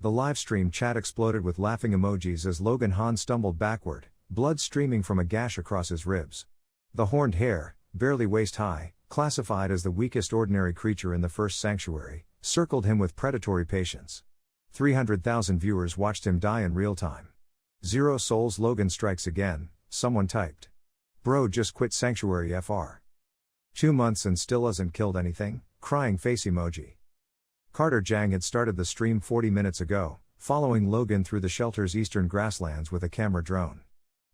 The livestream chat exploded with laughing emojis as Logan Han stumbled backward, blood streaming from a gash across his ribs. The horned hare, barely waist high, classified as the weakest ordinary creature in the first sanctuary, circled him with predatory patience. 300,000 viewers watched him die in real time. 0 souls. Logan strikes again, someone typed. Bro just quit sanctuary FR. 2 months and still hasn't killed anything, crying face emoji. Carter Jang had started the stream 40 minutes ago, following Logan through the shelter's eastern grasslands with a camera drone.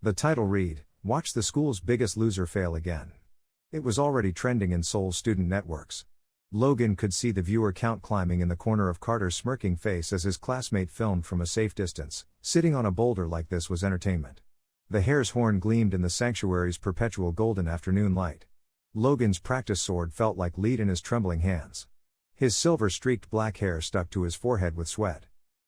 The title read, "Watch the school's biggest loser fail again." It was already trending in Seoul's student networks. Logan could see the viewer count climbing in the corner of Carter's smirking face as his classmate filmed from a safe distance. Sitting on a boulder like this was entertainment. The hare's horn gleamed in the sanctuary's perpetual golden afternoon light. Logan's practice sword felt like lead in his trembling hands. His silver-streaked black hair stuck to his forehead with sweat.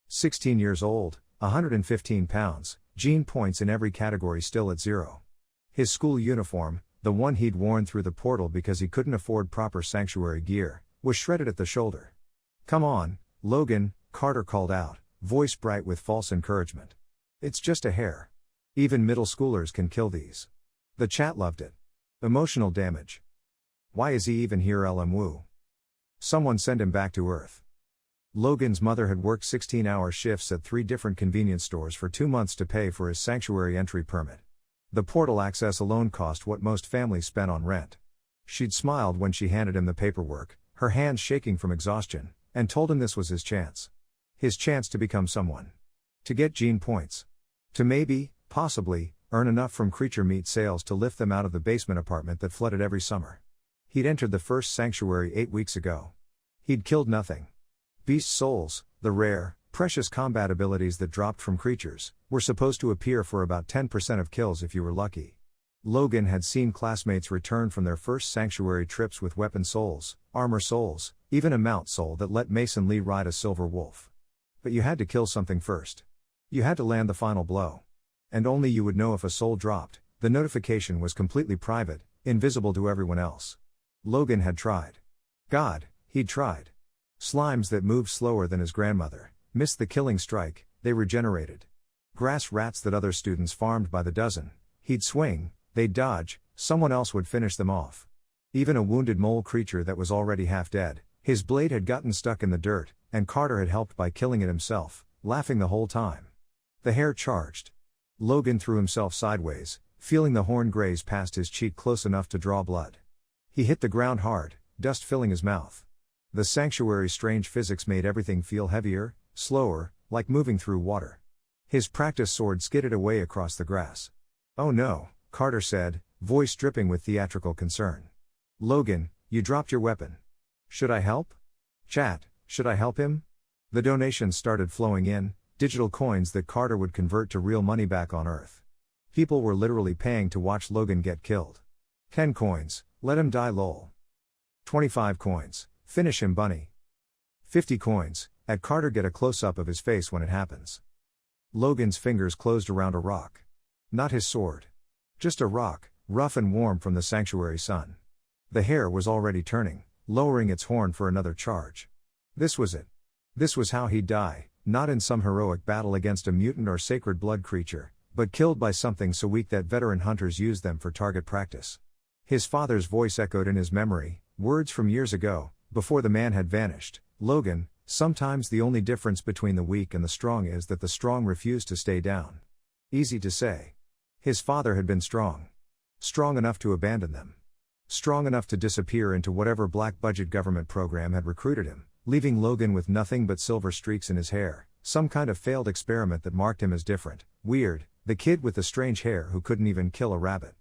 16 years old, 115 pounds, gene points in every category still at 0. His school uniform, the one he'd worn through the portal because he couldn't afford proper sanctuary gear, was shredded at the shoulder. "Come on, Logan," Carter called out, voice bright with false encouragement. "It's just a hare. Even middle schoolers can kill these." The chat loved it. Emotional damage. Why is he even here? LMWoo. Someone send him back to Earth. Logan's mother had worked 16-hour shifts at 3 different convenience stores for 2 months to pay for his sanctuary entry permit. The portal access alone cost what most families spent on rent. She'd smiled when she handed him the paperwork, her hands shaking from exhaustion, and told him this was his chance. His chance to become someone. To get gene points. To maybe, possibly, earn enough from creature meat sales to lift them out of the basement apartment that flooded every summer. He'd entered the first sanctuary 8 weeks ago. He'd killed nothing. Beast souls, the rare, precious combat abilities that dropped from creatures, were supposed to appear for about 10% of kills if you were lucky. Logan had seen classmates return from their first sanctuary trips with weapon souls, armor souls, even a mount soul that let Mason Lee ride a silver wolf. But you had to kill something first. You had to land the final blow. And only you would know if a soul dropped. The notification was completely private, invisible to everyone else. Logan had tried. God, he'd tried. Slimes that moved slower than his grandmother missed the killing strike, they regenerated. Grass rats that other students farmed by the dozen. He'd swing, they'd dodge, someone else would finish them off. Even a wounded mole creature that was already half dead, his blade had gotten stuck in the dirt, and Carter had helped by killing it himself, laughing the whole time. The hare charged. Logan threw himself sideways, feeling the horn graze past his cheek close enough to draw blood. He hit the ground hard, dust filling his mouth. The sanctuary's strange physics made everything feel heavier, slower, like moving through water. His practice sword skidded away across the grass. "Oh no," Carter said, voice dripping with theatrical concern. "Logan, you dropped your weapon. Should I help? Chat, should I help him?" The donations started flowing in, digital coins that Carter would convert to real money back on Earth. People were literally paying to watch Logan get killed. 10 coins, let him die lol. 25 coins, finish him bunny. 50 coins, at Carter get a close-up of his face when it happens. Logan's fingers closed around a rock. Not his sword. Just a rock, rough and warm from the sanctuary sun. The hare was already turning, lowering its horn for another charge. This was it. This was how he'd die, not in some heroic battle against a mutant or sacred blood creature, but killed by something so weak that veteran hunters used them for target practice. His father's voice echoed in his memory, words from years ago, before the man had vanished. "Logan, sometimes the only difference between the weak and the strong is that the strong refuse to stay down." Easy to say. His father had been strong. Strong enough to abandon them. Strong enough to disappear into whatever black-budget government program had recruited him, leaving Logan with nothing but silver streaks in his hair, some kind of failed experiment that marked him as different, weird, the kid with the strange hair who couldn't even kill a rabbit.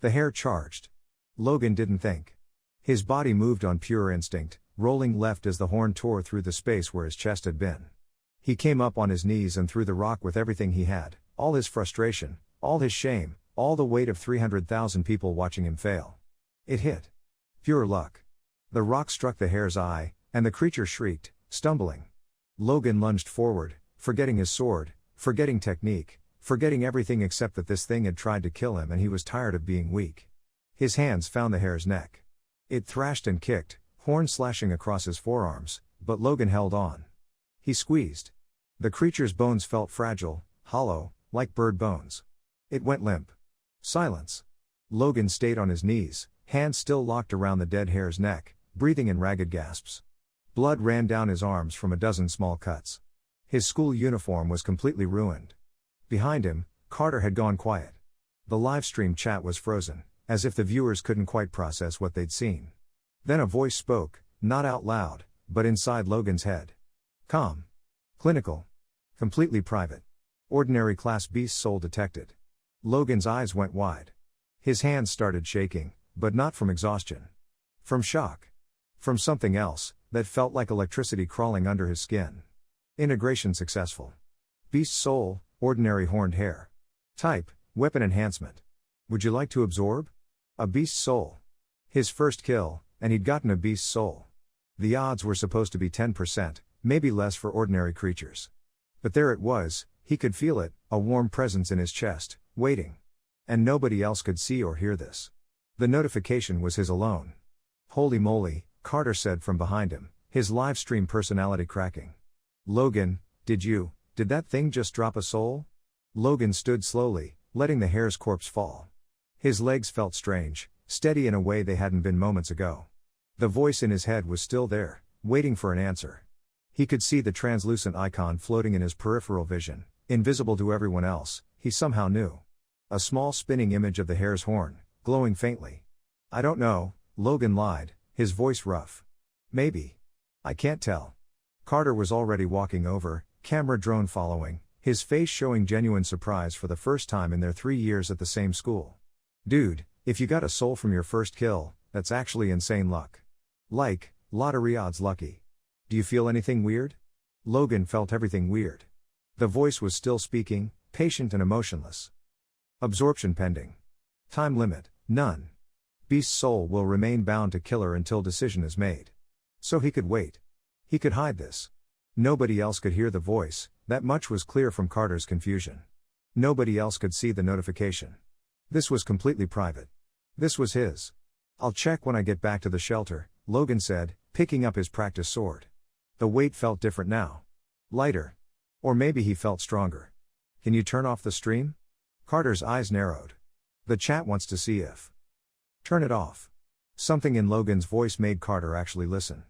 The hare charged. Logan didn't think. His body moved on pure instinct, rolling left as the horn tore through the space where his chest had been. He came up on his knees and threw the rock with everything he had, all his frustration, all his shame, all the weight of 300,000 people watching him fail. It hit. Pure luck. The rock struck the hare's eye, and the creature shrieked, stumbling. Logan lunged forward, forgetting his sword, forgetting technique, forgetting everything except that this thing had tried to kill him and he was tired of being weak. His hands found the hare's neck. It thrashed and kicked, horn slashing across his forearms, but Logan held on. He squeezed. The creature's bones felt fragile, hollow, like bird bones. It went limp. Silence. Logan stayed on his knees, hands still locked around the dead hare's neck, breathing in ragged gasps. Blood ran down his arms from a dozen small cuts. His school uniform was completely ruined. Behind him, Carter had gone quiet. The livestream chat was frozen, as if the viewers couldn't quite process what they'd seen. Then a voice spoke, not out loud, but inside Logan's head. Calm. Clinical. Completely private. Ordinary class beast soul detected. Logan's eyes went wide. His hands started shaking, but not from exhaustion. From shock. From something else, that felt like electricity crawling under his skin. Integration successful. Beast soul, ordinary horned hare. Type, weapon enhancement. Would you like to absorb? A beast soul. His first kill, and he'd gotten a beast soul. The odds were supposed to be 10%, maybe less for ordinary creatures. But there it was, he could feel it, a warm presence in his chest, waiting. And nobody else could see or hear this. The notification was his alone. Holy moly, Carter said from behind him, his live stream personality cracking. Logan, did that thing just drop a soul? Logan stood slowly, letting the hare's corpse fall. His legs felt strange, steady in a way they hadn't been moments ago. The voice in his head was still there, waiting for an answer. He could see the translucent icon floating in his peripheral vision, invisible to everyone else, he somehow knew. A small spinning image of the hare's horn, glowing faintly. I don't know, Logan lied, his voice rough. Maybe. I can't tell. Carter was already walking over, camera drone following, his face showing genuine surprise for the first time in their 3 years at the same school. Dude, if you got a soul from your first kill, that's actually insane luck. Like, lottery odds lucky. Do you feel anything weird? Logan felt everything weird. The voice was still speaking, patient and emotionless. Absorption pending. Time limit, none. Beast's soul will remain bound to killer until decision is made. So he could wait. He could hide this. Nobody else could hear the voice, that much was clear from Carter's confusion. Nobody else could see the notification. This was completely private. This was his. I'll check when I get back to the shelter, Logan said, picking up his practice sword. The weight felt different now. Lighter. Or maybe he felt stronger. Can you turn off the stream? Carter's eyes narrowed. The chat wants to see if. Turn it off. Something in Logan's voice made Carter actually listen.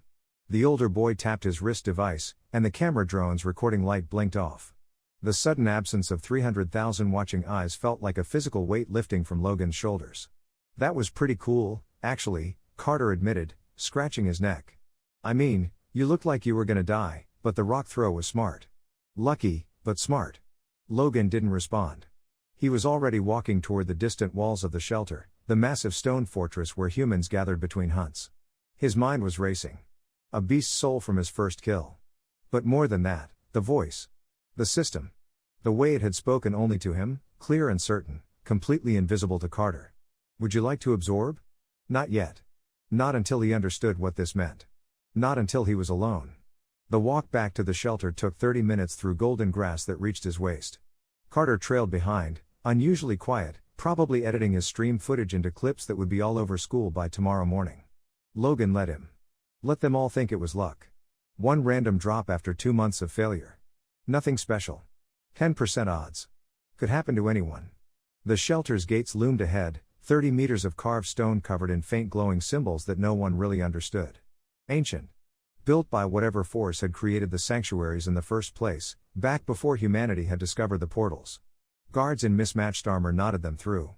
The older boy tapped his wrist device, and the camera drone's recording light blinked off. The sudden absence of 300,000 watching eyes felt like a physical weight lifting from Logan's shoulders. That was pretty cool, actually, Carter admitted, scratching his neck. I mean, you looked like you were gonna die, but the rock throw was smart. Lucky, but smart. Logan didn't respond. He was already walking toward the distant walls of the shelter, the massive stone fortress where humans gathered between hunts. His mind was racing. A beast's soul from his first kill. But more than that, the voice. The system. The way it had spoken only to him, clear and certain, completely invisible to Carter. Would you like to absorb? Not yet. Not until he understood what this meant. Not until he was alone. The walk back to the shelter took 30 minutes through golden grass that reached his waist. Carter trailed behind, unusually quiet, probably editing his stream footage into clips that would be all over school by tomorrow morning. Logan let him. Let them all think it was luck. One random drop after 2 months of failure. Nothing special. 10% odds. Could happen to anyone. The shelter's gates loomed ahead, 30 meters of carved stone covered in faint glowing symbols that no one really understood. Ancient. Built by whatever force had created the sanctuaries in the first place, back before humanity had discovered the portals. Guards in mismatched armor nodded them through.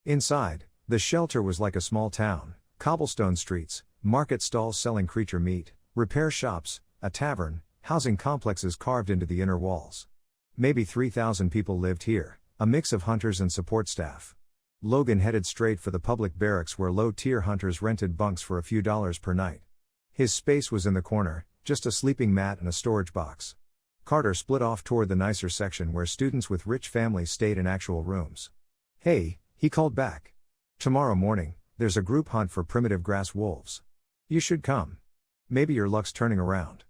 Inside, the shelter was like a small town, cobblestone streets, market stalls selling creature meat, repair shops, a tavern, housing complexes carved into the inner walls. Maybe 3,000 people lived here, a mix of hunters and support staff. Logan headed straight for the public barracks where low-tier hunters rented bunks for a few dollars per night. His space was in the corner, just a sleeping mat and a storage box. Carter split off toward the nicer section where students with rich families stayed in actual rooms. Hey, he called back. Tomorrow morning, there's a group hunt for primitive grass wolves. You should come. Maybe your luck's turning around.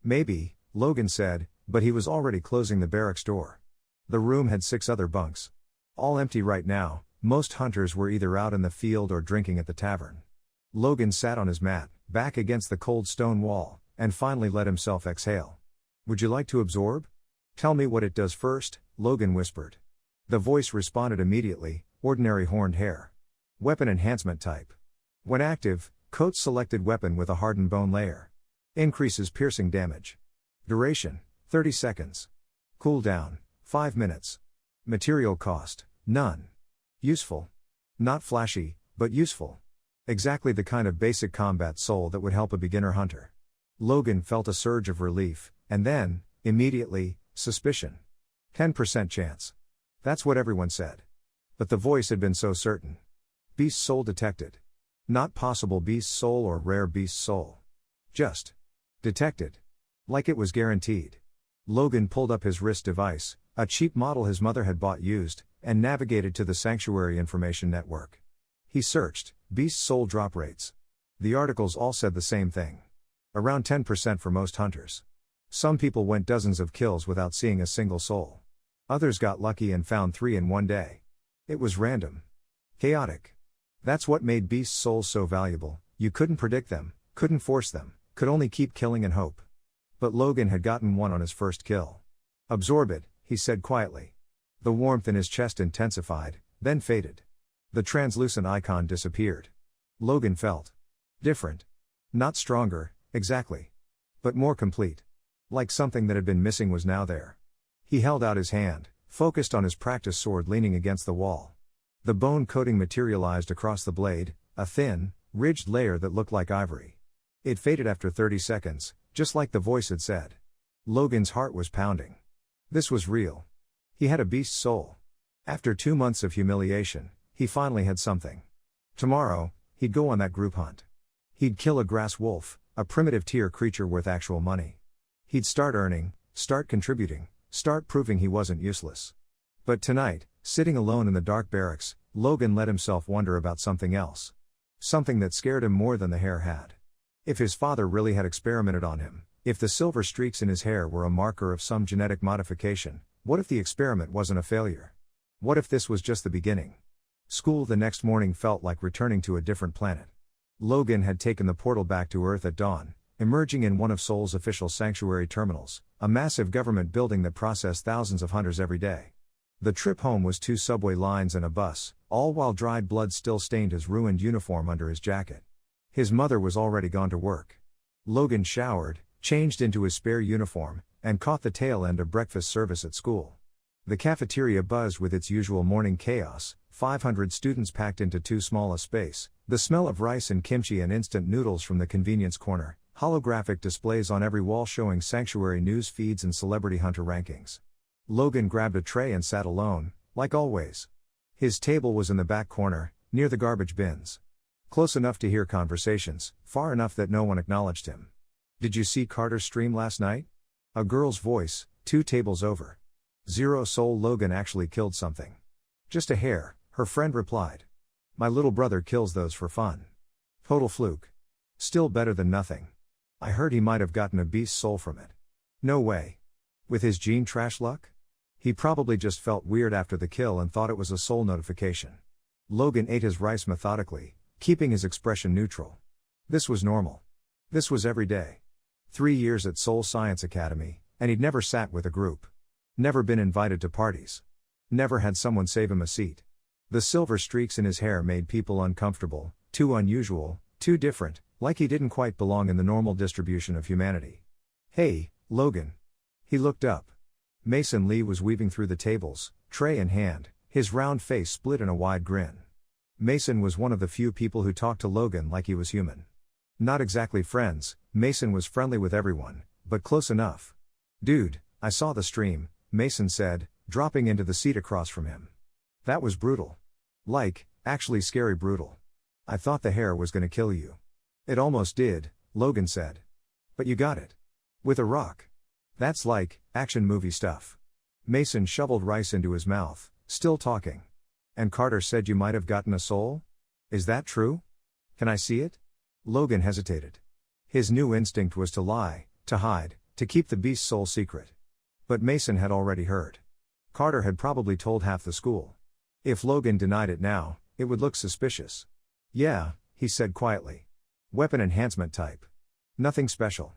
Maybe, Logan said, but he was already closing the barracks door. The room had 6 other bunks. All empty right now, most hunters were either out in the field or drinking at the tavern. Logan sat on his mat, back against the cold stone wall, and finally let himself exhale. Would you like to absorb? Tell me what it does first, Logan whispered. The voice responded immediately, ordinary horned hair. Weapon enhancement type. When active, coats selected weapon with a hardened bone layer. Increases piercing damage. Duration, 30 seconds. Cooldown, 5 minutes. Material cost, none. Useful. Not flashy, but useful. Exactly the kind of basic combat soul that would help a beginner hunter. Logan felt a surge of relief, and then, immediately, suspicion. 10% chance. That's what everyone said. But the voice had been so certain. Beast soul detected. Not possible beast soul or rare beast soul. Just detected. Like it was guaranteed. Logan pulled up his wrist device, a cheap model his mother had bought used, and navigated to the Sanctuary Information Network. He searched, beast soul drop rates. The articles all said the same thing. Around 10% for most hunters. Some people went dozens of kills without seeing a single soul. Others got lucky and found 3 in one day. It was random. Chaotic. That's what made beast souls so valuable. You couldn't predict them, couldn't force them, could only keep killing and hope. But Logan had gotten one on his first kill. Absorb it, he said quietly. The warmth in his chest intensified, then faded. The translucent icon disappeared. Logan felt different. Not stronger, exactly. But more complete. Like something that had been missing was now there. He held out his hand, focused on his practice sword leaning against the wall. The bone coating materialized across the blade, a thin, ridged layer that looked like ivory. It faded after 30 seconds, just like the voice had said. Logan's heart was pounding. This was real. He had a beast soul. After 2 months of humiliation, he finally had something. Tomorrow, he'd go on that group hunt. He'd kill a grass wolf, a primitive tier creature worth actual money. He'd start earning, start contributing, start proving he wasn't useless. But tonight, sitting alone in the dark barracks, Logan let himself wonder about something else. Something that scared him more than the hair had. If his father really had experimented on him, if the silver streaks in his hair were a marker of some genetic modification, what if the experiment wasn't a failure? What if this was just the beginning? School the next morning felt like returning to a different planet. Logan had taken the portal back to Earth at dawn, emerging in one of Seoul's official sanctuary terminals, a massive government building that processed thousands of hunters every day. The trip home was 2 subway lines and a bus, all while dried blood still stained his ruined uniform under his jacket. His mother was already gone to work. Logan showered, changed into his spare uniform, and caught the tail end of breakfast service at school. The cafeteria buzzed with its usual morning chaos, 500 students packed into too small a space, the smell of rice and kimchi and instant noodles from the convenience corner, holographic displays on every wall showing sanctuary news feeds and celebrity hunter rankings. Logan grabbed a tray and sat alone, like always. His table was in the back corner, near the garbage bins. Close enough to hear conversations, far enough that no one acknowledged him. Did you see Carter's stream last night? A girl's voice, 2 tables over. Zero soul. Logan actually killed something. Just a hare, her friend replied. My little brother kills those for fun. Total fluke. Still better than nothing. I heard he might have gotten a beast soul from it. No way. With his gene trash luck? He probably just felt weird after the kill and thought it was a soul notification. Logan ate his rice methodically, keeping his expression neutral. This was normal. This was every day. 3 years at Seoul Science Academy, and he'd never sat with a group. Never been invited to parties. Never had someone save him a seat. The silver streaks in his hair made people uncomfortable, too unusual, too different, like he didn't quite belong in the normal distribution of humanity. Hey, Logan. He looked up. Mason Lee was weaving through the tables, tray in hand, his round face split in a wide grin. Mason was one of the few people who talked to Logan like he was human. Not exactly friends, Mason was friendly with everyone, but close enough. Dude, I saw the stream, Mason said, dropping into the seat across from him. That was brutal. Like, actually scary brutal. I thought the hair was gonna kill you. It almost did, Logan said. But you got it. With a rock. That's like, action movie stuff. Mason shoveled rice into his mouth, still talking. And Carter said you might have gotten a soul? Is that true? Can I see it? Logan hesitated. His new instinct was to lie, to hide, to keep the beast's soul secret. But Mason had already heard. Carter had probably told half the school. If Logan denied it now, it would look suspicious. Yeah, he said quietly. Weapon enhancement type. Nothing special.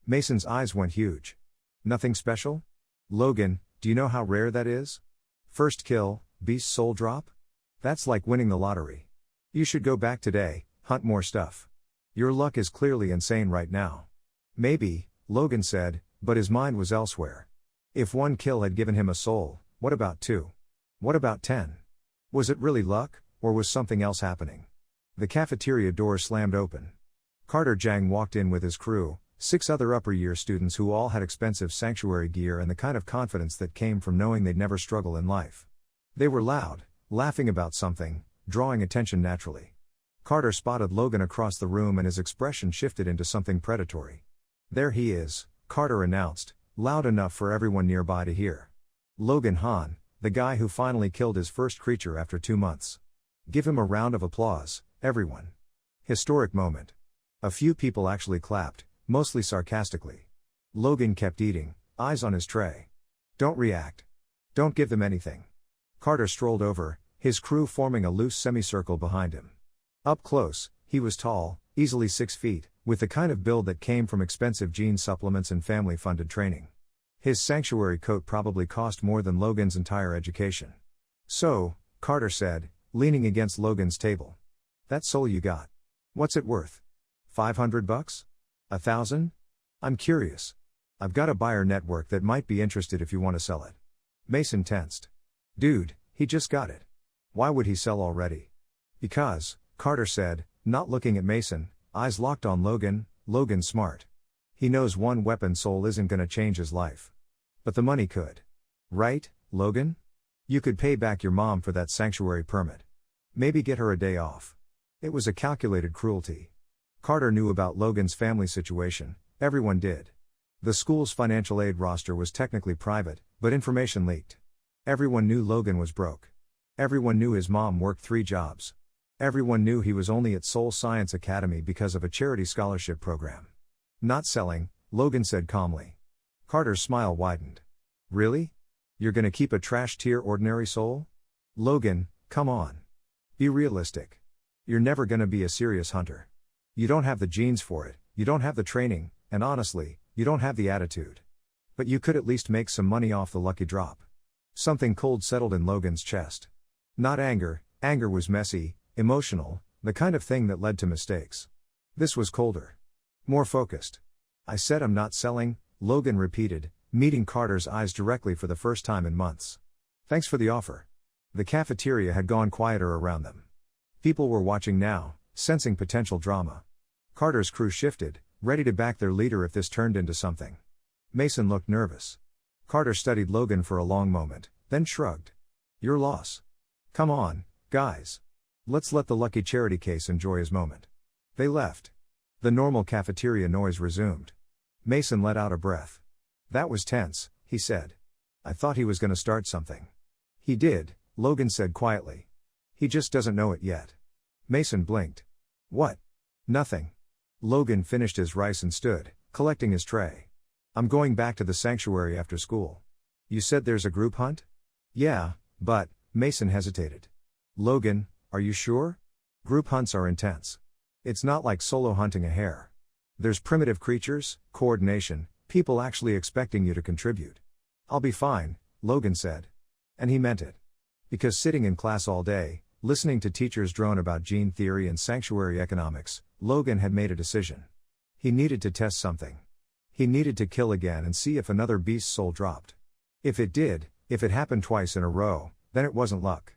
Mason's eyes went huge. Nothing special? Logan, do you know how rare that is? First kill, beast soul drop? That's like winning the lottery. You should go back today, hunt more stuff. Your luck is clearly insane right now. Maybe, Logan said, but his mind was elsewhere. If one kill had given him a soul, what about 2? What about 10? Was it really luck, or was something else happening? The cafeteria door slammed open. Carter Jang walked in with his crew, 6 other upper year students who all had expensive sanctuary gear and the kind of confidence that came from knowing they'd never struggle in life. They were loud, laughing about something, drawing attention naturally. Carter spotted Logan across the room and his expression shifted into something predatory. There he is, Carter announced, loud enough for everyone nearby to hear. Logan Han, the guy who finally killed his first creature after 2 months. Give him a round of applause, everyone. Historic moment. A few people actually clapped, mostly sarcastically. Logan kept eating, eyes on his tray. Don't react. Don't give them anything. Carter strolled over, his crew forming a loose semicircle behind him. Up close, he was tall, easily 6 feet, with the kind of build that came from expensive gene supplements and family-funded training. His sanctuary coat probably cost more than Logan's entire education. So, Carter said, leaning against Logan's table. That soul you got. What's it worth? $500? $1,000? I'm curious. I've got a buyer network that might be interested if you want to sell it. Mason tensed. Dude, he just got it. Why would he sell already? Because, Carter said, not looking at Mason, eyes locked on Logan. Logan's smart. He knows one weapon soul isn't gonna change his life. But the money could. Right, Logan? You could pay back your mom for that sanctuary permit. Maybe get her a day off. It was a calculated cruelty. Carter knew about Logan's family situation, everyone did. The school's financial aid roster was technically private, but information leaked. Everyone knew Logan was broke. Everyone knew his mom worked 3 jobs. Everyone knew he was only at Seoul Science Academy because of a charity scholarship program. Not selling, Logan said calmly. Carter's smile widened. Really? You're gonna keep a trash-tier ordinary soul? Logan, come on. Be realistic. You're never gonna be a serious hunter. You don't have the genes for it, you don't have the training, and honestly, you don't have the attitude. But you could at least make some money off the lucky drop. Something cold settled in Logan's chest. Not anger, anger was messy, emotional, the kind of thing that led to mistakes. This was colder. More focused. I said I'm not selling, Logan repeated, meeting Carter's eyes directly for the first time in months. Thanks for the offer. The cafeteria had gone quieter around them. People were watching now, sensing potential drama. Carter's crew shifted, ready to back their leader if this turned into something. Mason looked nervous. Carter studied Logan for a long moment, then shrugged. Your loss. Come on, guys. Let's let the lucky charity case enjoy his moment. They left. The normal cafeteria noise resumed. Mason let out a breath. That was tense, he said. I thought he was going to start something. He did, Logan said quietly. He just doesn't know it yet. Mason blinked. What? Nothing. Logan finished his rice and stood, collecting his tray. I'm going back to the sanctuary after school. You said there's a group hunt? Yeah, but, Mason hesitated. Logan, are you sure? Group hunts are intense. It's not like solo hunting a hare. There's primitive creatures, coordination, people actually expecting you to contribute. I'll be fine, Logan said. And he meant it. Because sitting in class all day, listening to teachers drone about gene theory and sanctuary economics, Logan had made a decision. He needed to test something. He needed to kill again and see if another beast soul dropped. If it did, if it happened twice in a row, then it wasn't luck.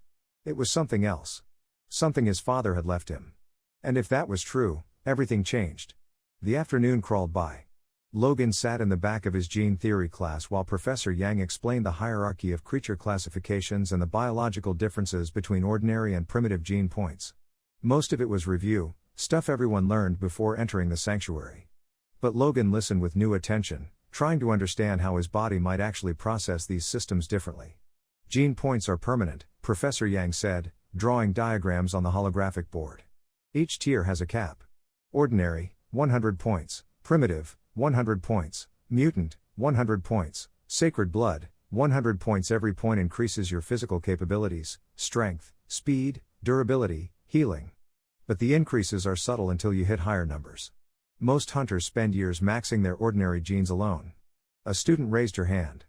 It was something else. Something his father had left him. And if that was true, everything changed. The afternoon crawled by. Logan sat in the back of his gene theory class while Professor Yang explained the hierarchy of creature classifications and the biological differences between ordinary and primitive gene points. Most of it was review, stuff everyone learned before entering the sanctuary. But Logan listened with new attention, trying to understand how his body might actually process these systems differently. Gene points are permanent, Professor Yang said, drawing diagrams on the holographic board. Each tier has a cap. Ordinary, 100 points, primitive, 100 points, mutant, 100 points, sacred blood, 100 points. Every point increases your physical capabilities, strength, speed, durability, healing. But the increases are subtle until you hit higher numbers. Most hunters spend years maxing their ordinary genes alone. A student raised her hand.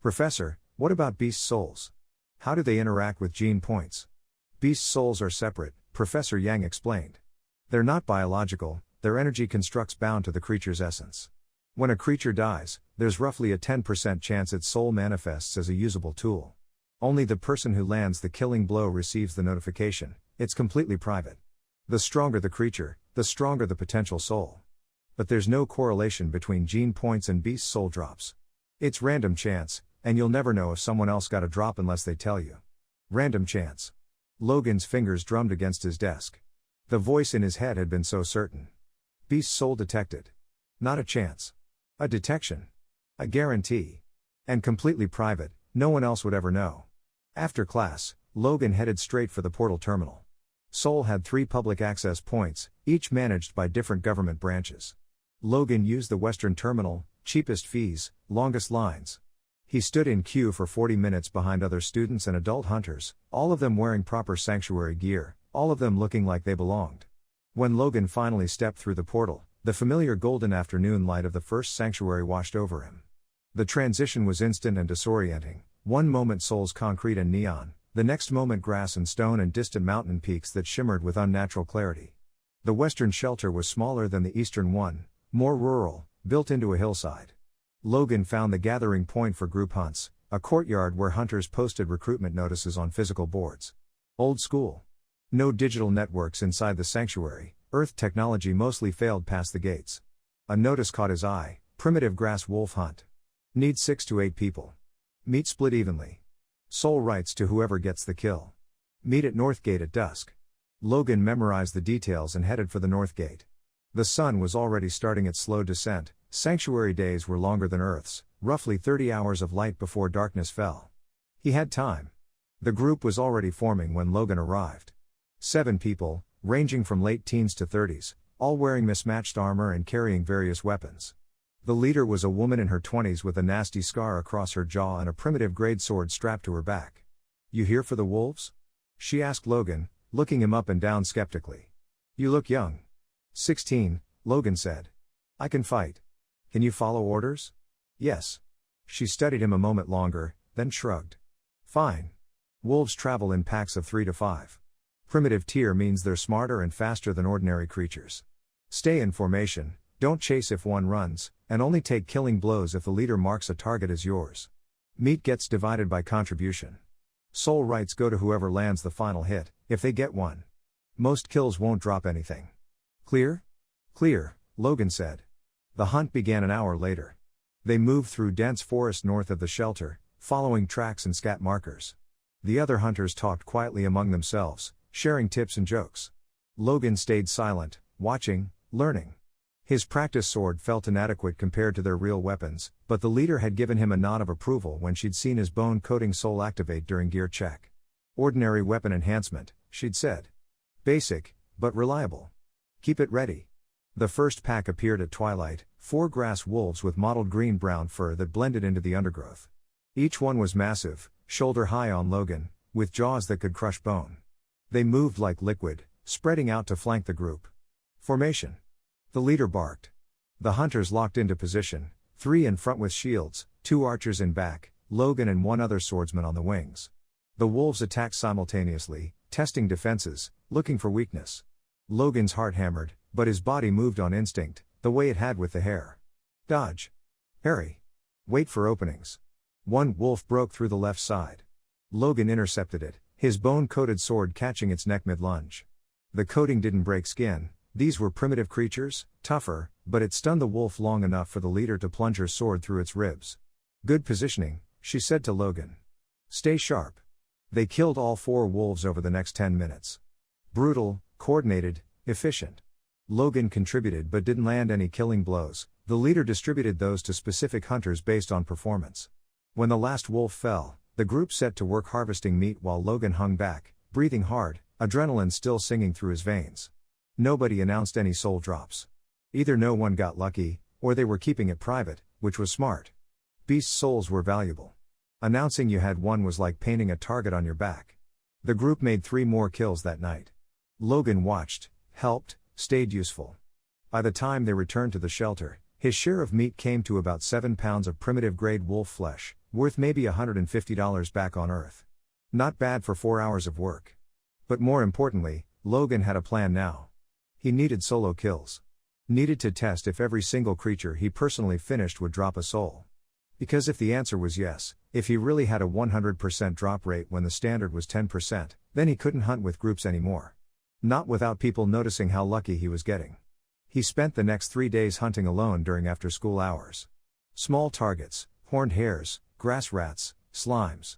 Professor, what about beast souls? How do they interact with gene points? Beast souls are separate, Professor Yang explained. They're not biological, their energy constructs bound to the creature's essence. When a creature dies, there's roughly a 10% chance its soul manifests as a usable tool. Only the person who lands the killing blow receives the notification, it's completely private. The stronger the creature, the stronger the potential soul. But there's no correlation between gene points and beast soul drops. It's random chance, and you'll never know if someone else got a drop unless they tell you. Random chance. Logan's fingers drummed against his desk. The voice in his head had been so certain. Beast soul detected. Not a chance. A detection. A guarantee. And completely private, no one else would ever know. After class, Logan headed straight for the portal terminal. Seoul had 3 public access points, each managed by different government branches. Logan used the Western terminal, cheapest fees, longest lines. He stood in queue for 40 minutes behind other students and adult hunters, all of them wearing proper sanctuary gear, all of them looking like they belonged. When Logan finally stepped through the portal, the familiar golden afternoon light of the first sanctuary washed over him. The transition was instant and disorienting. One moment Seoul's concrete and neon, the next moment grass and stone and distant mountain peaks that shimmered with unnatural clarity. The western shelter was smaller than the eastern one, more rural, built into a hillside. Logan found the gathering point for group hunts, a courtyard where hunters posted recruitment notices on physical boards. Old school. No digital networks inside the sanctuary, Earth technology mostly failed past the gates. A notice caught his eye, primitive grass wolf hunt. Need 6 to 8 people. Meat split evenly. Sole rights to whoever gets the kill. Meet at North Gate at dusk. Logan memorized the details and headed for the North Gate. The sun was already starting its slow descent. Sanctuary days were longer than Earth's, roughly 30 hours of light before darkness fell. He had time. The group was already forming when Logan arrived. 7 people, ranging from late teens to 30s, all wearing mismatched armor and carrying various weapons. The leader was a woman in her 20s with a nasty scar across her jaw and a primitive grade sword strapped to her back. "You here for the wolves?" she asked Logan, looking him up and down skeptically. "You look young." 16, Logan said. "I can fight." "Can you follow orders?" "Yes." She studied him a moment longer, then shrugged. "Fine. Wolves travel in packs of 3 to 5. Primitive tier means they're smarter and faster than ordinary creatures. Stay in formation, don't chase if one runs, and only take killing blows if the leader marks a target as yours. Meat gets divided by contribution. Soul rights go to whoever lands the final hit, if they get one. Most kills won't drop anything. Clear?" "Clear," Logan said. The hunt began an hour later. They moved through dense forest north of the shelter, following tracks and scat markers. The other hunters talked quietly among themselves, sharing tips and jokes. Logan stayed silent, watching, learning. His practice sword felt inadequate compared to their real weapons, but the leader had given him a nod of approval when she'd seen his bone-coating soul activate during gear check. "Ordinary weapon enhancement," she'd said. "Basic, but reliable. Keep it ready." The first pack appeared at twilight, 4 grass wolves with mottled green-brown fur that blended into the undergrowth. Each one was massive, shoulder-high on Logan, with jaws that could crush bone. They moved like liquid, spreading out to flank the group. "Formation." The leader barked. The hunters locked into position, 3 in front with shields, 2 archers in back, Logan and 1 other swordsman on the wings. The wolves attacked simultaneously, testing defenses, looking for weakness. Logan's heart hammered, but his body moved on instinct, the way it had with the hare. Dodge. Parry. Wait for openings. One wolf broke through the left side. Logan intercepted it, his bone-coated sword catching its neck mid-lunge. The coating didn't break skin. These were primitive creatures, tougher, but it stunned the wolf long enough for the leader to plunge her sword through its ribs. "Good positioning," she said to Logan. "Stay sharp." They killed all 4 wolves over the next 10 minutes. Brutal, coordinated, efficient. Logan contributed but didn't land any killing blows. The leader distributed those to specific hunters based on performance. When the last wolf fell, the group set to work harvesting meat while Logan hung back, breathing hard, adrenaline still singing through his veins. Nobody announced any soul drops. Either no one got lucky, or they were keeping it private, which was smart. Beast souls were valuable. Announcing you had one was like painting a target on your back. The group made 3 more kills that night. Logan watched, helped, stayed useful. By the time they returned to the shelter, his share of meat came to about 7 pounds of primitive grade wolf flesh, Worth maybe $150 back on Earth. Not bad for 4 hours of work. But more importantly, Logan had a plan now. He needed solo kills. Needed to test if every single creature he personally finished would drop a soul. Because if the answer was yes, if he really had a 100% drop rate when the standard was 10%, then he couldn't hunt with groups anymore. Not without people noticing how lucky he was getting. He spent the next 3 days hunting alone during after-school hours. Small targets, horned hares, grass rats, slimes.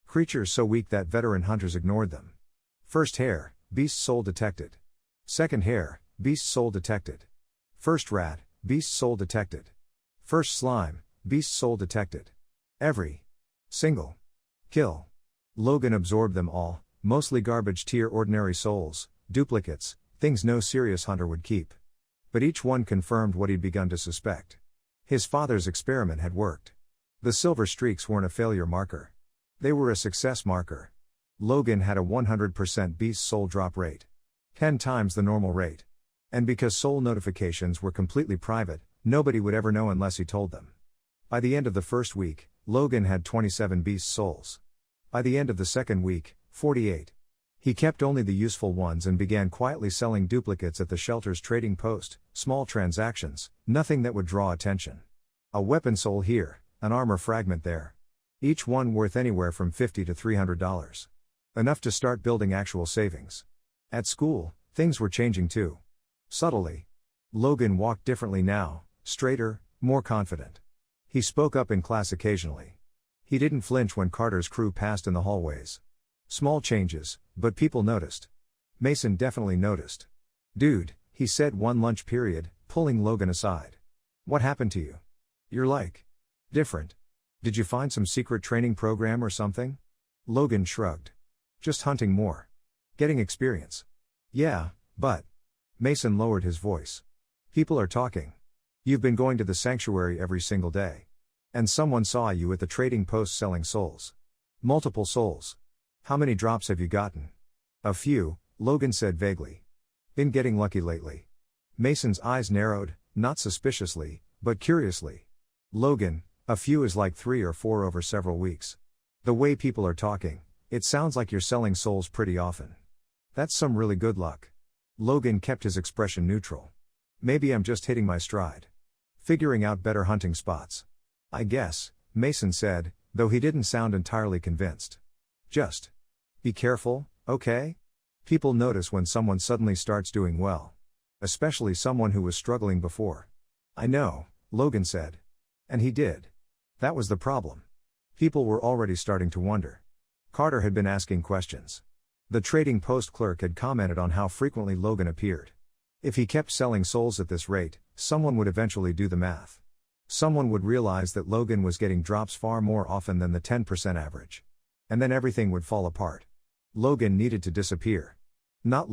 Creatures so weak that veteran hunters ignored them. First hare, beast soul detected. Second hare, beast soul detected. First rat, beast soul detected. First slime, beast soul detected. Every single kill. Logan absorbed them all, mostly garbage tier ordinary souls, duplicates, things no serious hunter would keep. But each one confirmed what he'd begun to suspect. His father's experiment had worked. The silver streaks weren't a failure marker. They were a success marker. Logan had a 100% beast soul drop rate. 10 times the normal rate. And because soul notifications were completely private, nobody would ever know unless he told them. By the end of the first week, Logan had 27 beast souls. By the end of the second week, 48. He kept only the useful ones and began quietly selling duplicates at the shelter's trading post, small transactions, nothing that would draw attention. A weapon soul here, an armor fragment there. Each one worth anywhere from $50 to $300. Enough to start building actual savings. At school, things were changing too. Subtly. Logan walked differently now, straighter, more confident. He spoke up in class occasionally. He didn't flinch when Carter's crew passed in the hallways. Small changes, but people noticed. Mason definitely noticed. "Dude," he said one lunch period, pulling Logan aside. "What happened to you? You're like different. Did you find some secret training program or something?" Logan shrugged. "Just hunting more. Getting experience." "Yeah, but..." Mason lowered his voice. "People are talking. You've been going to the sanctuary every single day. And someone saw you at the trading post selling souls. Multiple souls. How many drops have you gotten?" "A few," Logan said vaguely. "Been getting lucky lately." Mason's eyes narrowed, not suspiciously, but curiously. "Logan, a few is like 3 or 4 over several weeks. The way people are talking, it sounds like you're selling souls pretty often. That's some really good luck." Logan kept his expression neutral. "Maybe I'm just hitting my stride. Figuring out better hunting spots. I guess," Mason said, though he didn't sound entirely convinced. "Just be careful, okay? People notice when someone suddenly starts doing well. Especially someone who was struggling before." "I know," Logan said. And he did. That was the problem. People were already starting to wonder. Carter had been asking questions. The trading post clerk had commented on how frequently Logan appeared. If he kept selling souls at this rate, someone would eventually do the math. Someone would realize that Logan was getting drops far more often than the 10% average. And then everything would fall apart. Logan needed to disappear. Not